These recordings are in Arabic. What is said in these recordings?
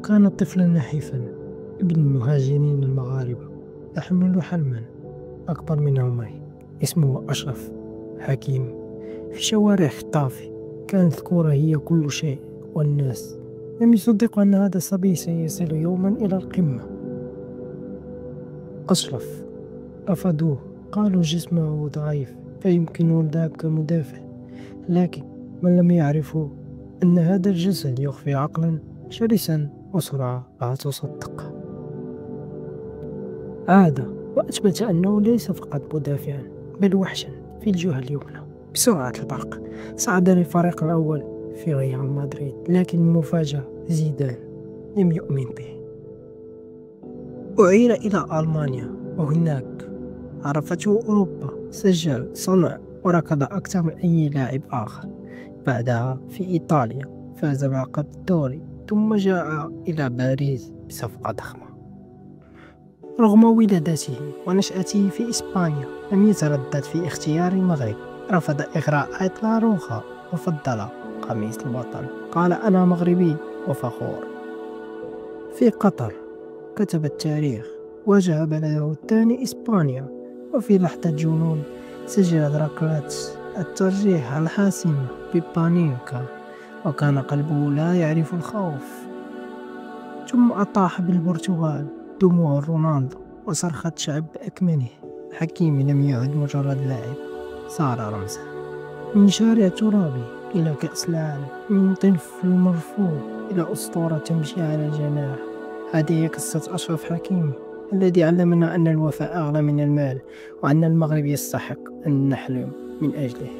وكان طفلا نحيفا، ابن المهاجرين المغاربة، يحمل حلما أكبر من عمره. اسمه أشرف حكيم. في شوارع خطافي كانت الكرة هي كل شيء، والناس لم يصدقوا أن هذا الصبي سيصل يوما إلى القمة. أشرف رفضوه، قالوا جسمه ضعيف فيمكنه اللعب كمدافع، لكن من لم يعرفوا أن هذا الجسد يخفي عقلا شرسا وسرعة لا تصدق. عاد وأثبت أنه ليس فقط مدافعا بل وحشا في الجهة اليمنى. بسرعة البرق صعد للفريق الأول في ريال مدريد، لكن المفاجأة زيدان لم يؤمن به. أعير إلى ألمانيا، وهناك عرفته أوروبا. سجل، صنع، وركض أكثر من أي لاعب آخر. بعدها في إيطاليا فاز بلقب الدوري، ثم جاء إلى باريس بصفقة ضخمة. رغم ولادته ونشأته في إسبانيا لم يتردد في اختيار المغرب. رفض إغراءات لاروخا وفضل قميص الوطن. قال: أنا مغربي وفخور. في قطر كتب التاريخ، واجه بلده الثاني إسبانيا، وفي لحظة جنون سجل ركلة الترجيح الحاسمة ببانينكا، وكان قلبه لا يعرف الخوف. ثم أطاح بالبرتغال، دموع رونالدو وصرخة شعب بأكمله. حكيمي لم يعد مجرد لاعب، صار رمزا. من شارع ترابي إلى كأس العالم، من طفل مرفوض إلى أسطورة تمشي على جناح. هذه هي قصة أشرف حكيمي، الذي علمنا أن الوفاء أغلى من المال، وأن المغرب يستحق أن نحلم من أجله.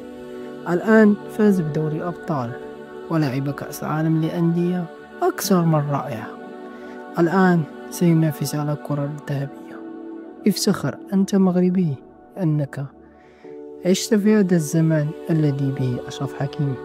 الآن فاز بدوري الأبطال ولعب كأس العالم للأندية أكثر من رائعة. الآن سينافس على الكرة الذهبية. افتخر، أنت مغربي، أنك عشت في هذا الزمان الذي به أشرف حكيمي.